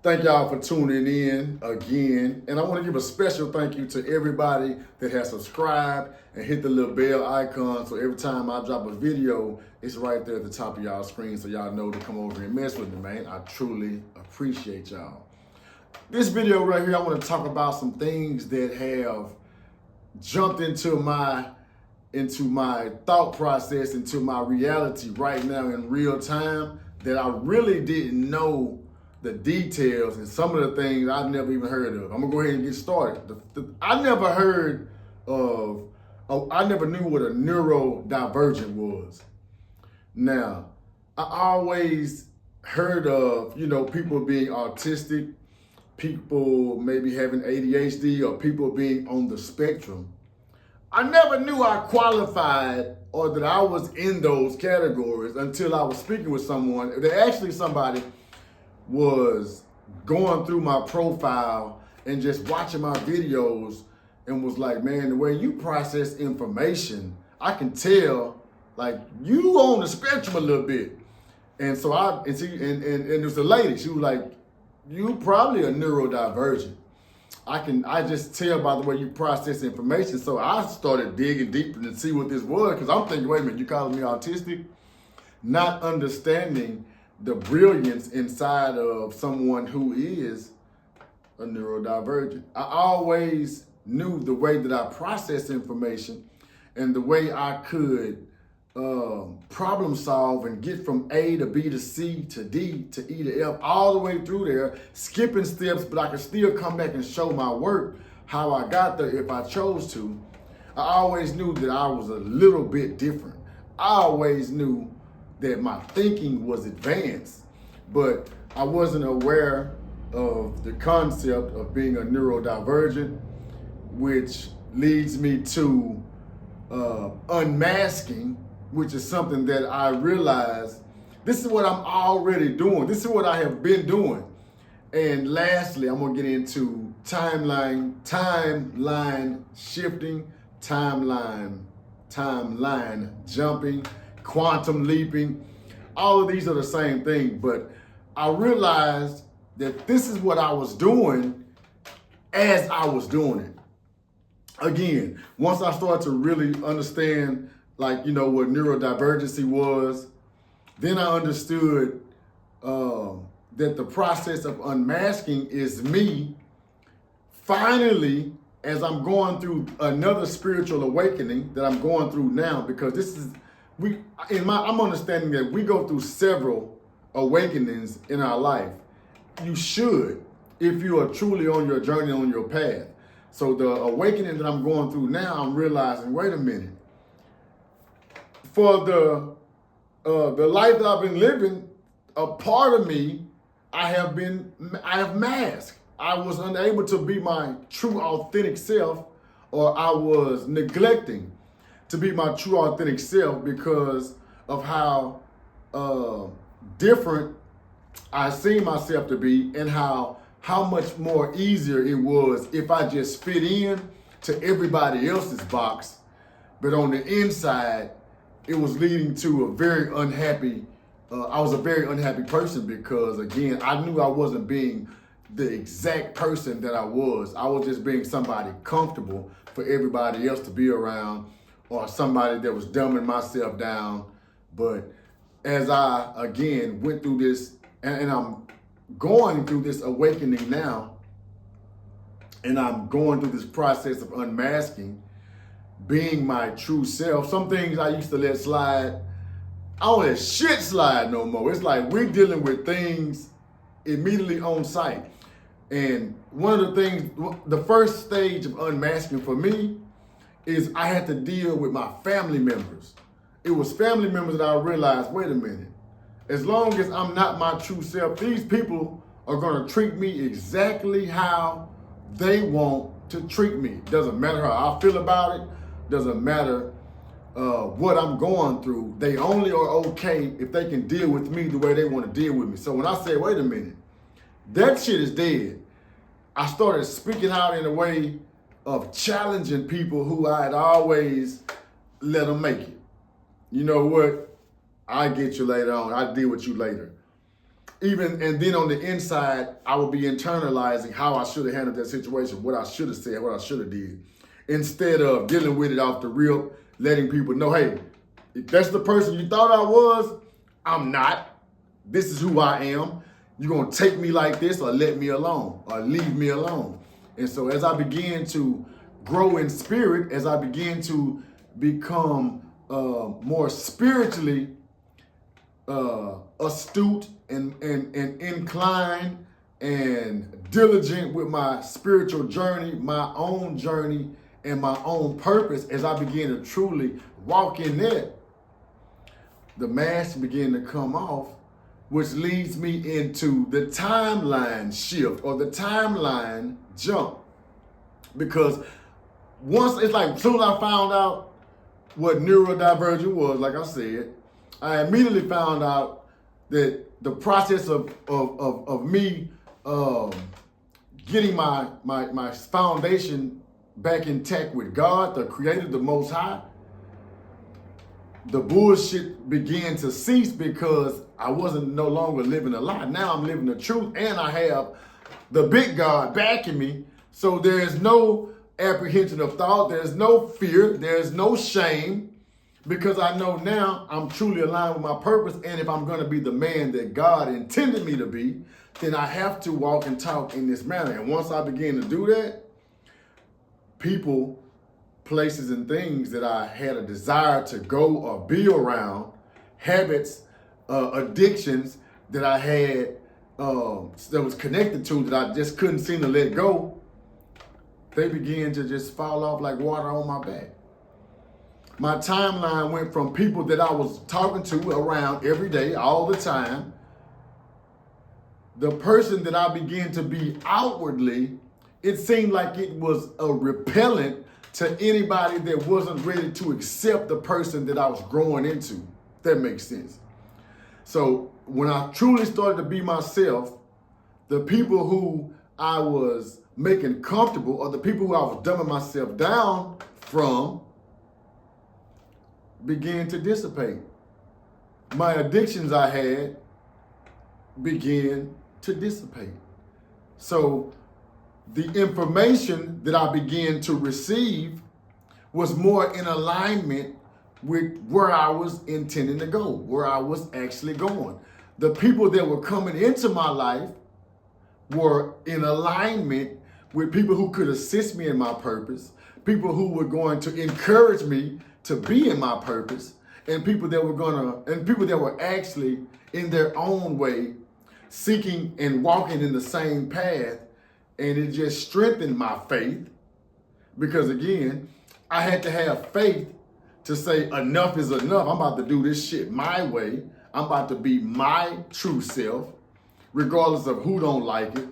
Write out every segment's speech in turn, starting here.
Thank y'all for tuning in again. And I want to give a special thank you to everybody that has subscribed and hit the little bell icon. So every time I drop a video, it's right there at the top of y'all screen so y'all know to come over and mess with me, man. I truly appreciate y'all. This video right here, I want to talk about some things that have jumped into my thought process, into my reality right now in real time that I really didn't know the details and some of the things I've never even heard of. I'm gonna go ahead and get started. I never knew what a neurodivergent was. Now, I always heard of, people being autistic, people maybe having ADHD, or people being on the spectrum. I never knew I qualified or that I was in those categories until I was speaking with someone. Somebody was going through my profile and just watching my videos and was like, man, the way you process information, I can tell like you on the spectrum a little bit. And so it was a lady, she was like, you probably a neurodivergent. I just tell by the way you process information. So I started digging deeper to see what this was, because I'm thinking, wait a minute, you calling me autistic? Not understanding the brilliance inside of someone who is a neurodivergent. I always knew the way that I process information and the way I could problem solve and get from A to B to C to D to E to F, all the way through there, skipping steps, but I could still come back and show my work, how I got there if I chose to. I always knew that I was a little bit different. I always knew that my thinking was advanced, but I wasn't aware of the concept of being a neurodivergent, which leads me to unmasking, which is something that I realized this is what I'm already doing. This is what I have been doing. And lastly, I'm gonna get into timeline shifting, timeline jumping, quantum leaping. All of these are the same thing, but I realized that this is what I was doing as I was doing it. Again, once I started to really understand what neurodivergency was, then I understood that the process of unmasking is me finally, as I'm going through another spiritual awakening that I'm going through now, because I'm understanding that we go through several awakenings in our life. You should, if you are truly on your journey, on your path. So the awakening that I'm going through now, I'm realizing, wait a minute. For the life that I've been living, a part of me, I have masked. I was unable to be my true authentic self, or I was neglecting to be my true authentic self because of how different I seen myself to be, and how much more easier it was if I just fit in to everybody else's box. But on the inside, it was leading to a very unhappy, I was a very unhappy person, because again, I knew I wasn't being the exact person that I was. I was just being somebody comfortable for everybody else to be around, or somebody that was dumbing myself down. But as I, again, went through this, and I'm going through this awakening now, and I'm going through this process of unmasking, being my true self. Some things I used to let slide, I don't let shit slide no more. It's like we're dealing with things immediately on site. And one of the things, the first stage of unmasking for me is I had to deal with my family members. It was family members that I realized, wait a minute, as long as I'm not my true self, these people are gonna treat me exactly how they want to treat me. Doesn't matter how I feel about it, doesn't matter what I'm going through. They only are okay if they can deal with me the way they want to deal with me. So when I say, wait a minute, that shit is dead, I started speaking out in a way of challenging people who I had always let them make it. You know what? I get you later on. I'll deal with you later. and then on the inside, I would be internalizing how I should have handled that situation, what I should have said, what I should have did, instead of dealing with it off the rip, letting people know, hey, if that's the person you thought I was, I'm not. This is who I am. You're going to take me like this or let me alone or leave me alone. And so as I began to grow in spirit, as I began to become more spiritually astute and inclined and diligent with my spiritual journey, my own journey, and my own purpose, as I began to truly walk in that, the mask began to come off, which leads me into the timeline shift or the timeline jump. Because once, it's like, as soon as I found out what neurodivergent was, like I said, I immediately found out that the process of me getting my foundation back intact with God, the Creator, the Most High, the bullshit began to cease because I wasn't no longer living a lie. Now I'm living the truth, and I have the big God backing me. So there is no apprehension of thought. There's no fear. There's no shame, because I know now I'm truly aligned with my purpose. And if I'm going to be the man that God intended me to be, then I have to walk and talk in this manner. And once I begin to do that, people, places, and things that I had a desire to go or be around, habits, addictions that I had that was connected to that I just couldn't seem to let go, they began to just fall off like water on my back. My timeline went from people that I was talking to around every day, all the time. The person that I began to be outwardly, it seemed like it was a repellent to anybody that wasn't ready to accept the person that I was growing into. That makes sense. So when I truly started to be myself, the people who I was making comfortable, or the people who I was dumbing myself down from, began to dissipate. My addictions I had began to dissipate. So the information that I began to receive was more in alignment with where I was intending to go, where I was actually going. The people that were coming into my life were in alignment with people who could assist me in my purpose, people who were going to encourage me to be in my purpose, and people that were actually in their own way seeking and walking in the same path. And it just strengthened my faith, because again, I had to have faith to say enough is enough. I'm about to do this shit my way. I'm about to be my true self, regardless of who don't like it.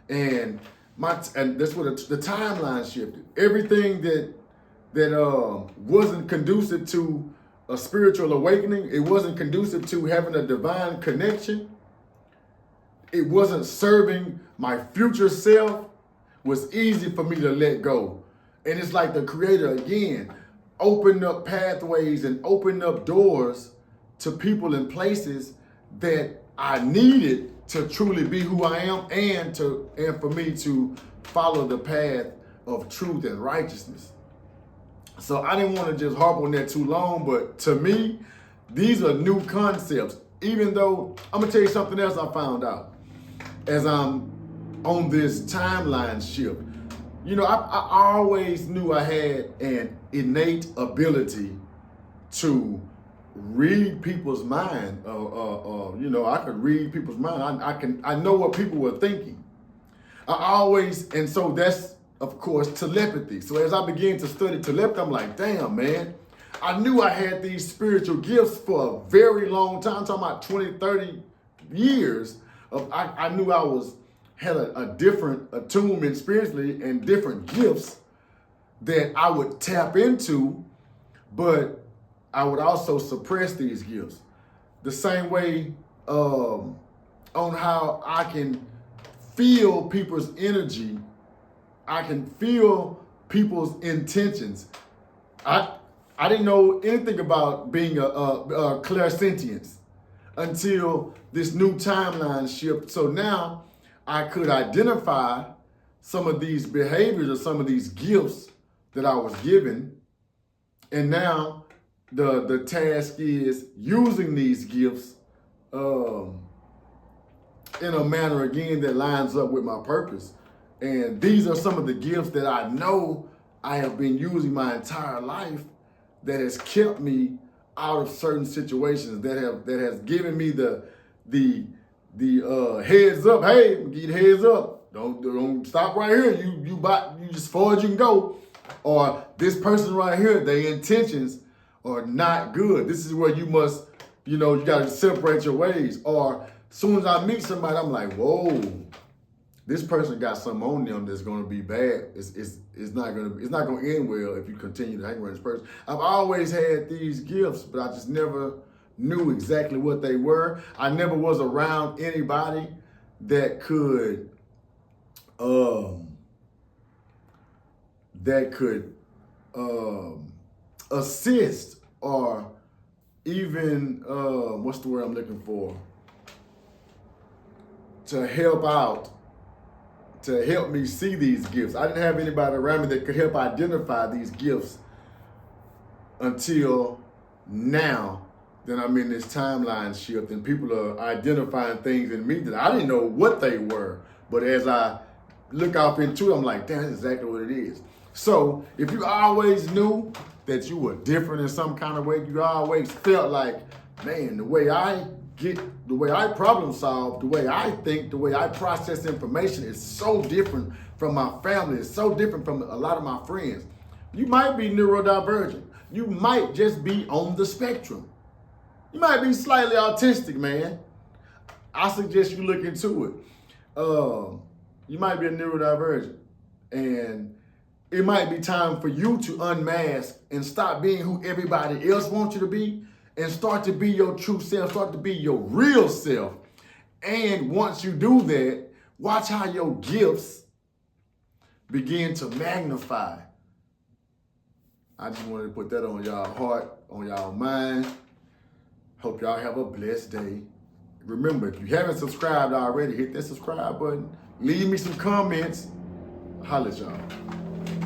And that's what the timeline shifted. Everything that wasn't conducive to a spiritual awakening, it wasn't conducive to having a divine connection, it wasn't serving my future self, was easy for me to let go. And it's like the Creator, again, opened up pathways and opened up doors to people and places that I needed to truly be who I am, and for me to follow the path of truth and righteousness. So I didn't want to just harp on that too long, but to me, these are new concepts. Even though, I'm gonna tell you something else I found out as I'm on this timeline shift. You know, I always knew I had an innate ability to read people's mind. You know, I could read people's mind. I know what people were thinking. And so that's, of course, telepathy. So as I began to study telepathy, I'm like, damn, man, I knew I had these spiritual gifts for a very long time. I'm talking about 20, 30 years. I knew I had a different attunement spiritually and different gifts that I would tap into, but I would also suppress these gifts. The same way on how I can feel people's energy, I can feel people's intentions. I didn't know anything about being a clairsentience until this new timeline shift. So now I could identify some of these behaviors or some of these gifts that I was given. And now the task is using these gifts in a manner, again, that lines up with my purpose. And these are some of the gifts that I know I have been using my entire life that has kept me out of certain situations, that has given me the heads up. Hey, get heads up. Don't stop right here. You just as far as you can go. Or this person right here, their intentions are not good. This is where you must, you got to separate your ways. Or as soon as I meet somebody, I'm like, whoa, this person got something on them that's going to be bad. It's not going to end well if you continue to hang around this person. I've always had these gifts, but I just never knew exactly what they were. I never was around anybody that could assist or even what's the word I'm looking for? To help out, to help me see these gifts. I didn't have anybody around me that could help identify these gifts until now. Then I'm in this timeline shift and people are identifying things in me that I didn't know what they were. But as I look off into it, I'm like, damn, that's exactly what it is. So if you always knew that you were different in some kind of way, you always felt like, man, the way I problem solve, the way I think, the way I process information is so different from my family. It's so different from a lot of my friends. You might be neurodivergent. You might just be on the spectrum. You might be slightly autistic, man. I suggest you look into it. You might be a neurodivergent, and it might be time for you to unmask and stop being who everybody else wants you to be and start to be your true self, start to be your real self. And once you do that, watch how your gifts begin to magnify. I just wanted to put that on y'all heart, on y'all mind. Hope y'all have a blessed day. Remember, if you haven't subscribed already, hit that subscribe button. Leave me some comments. Holla at y'all.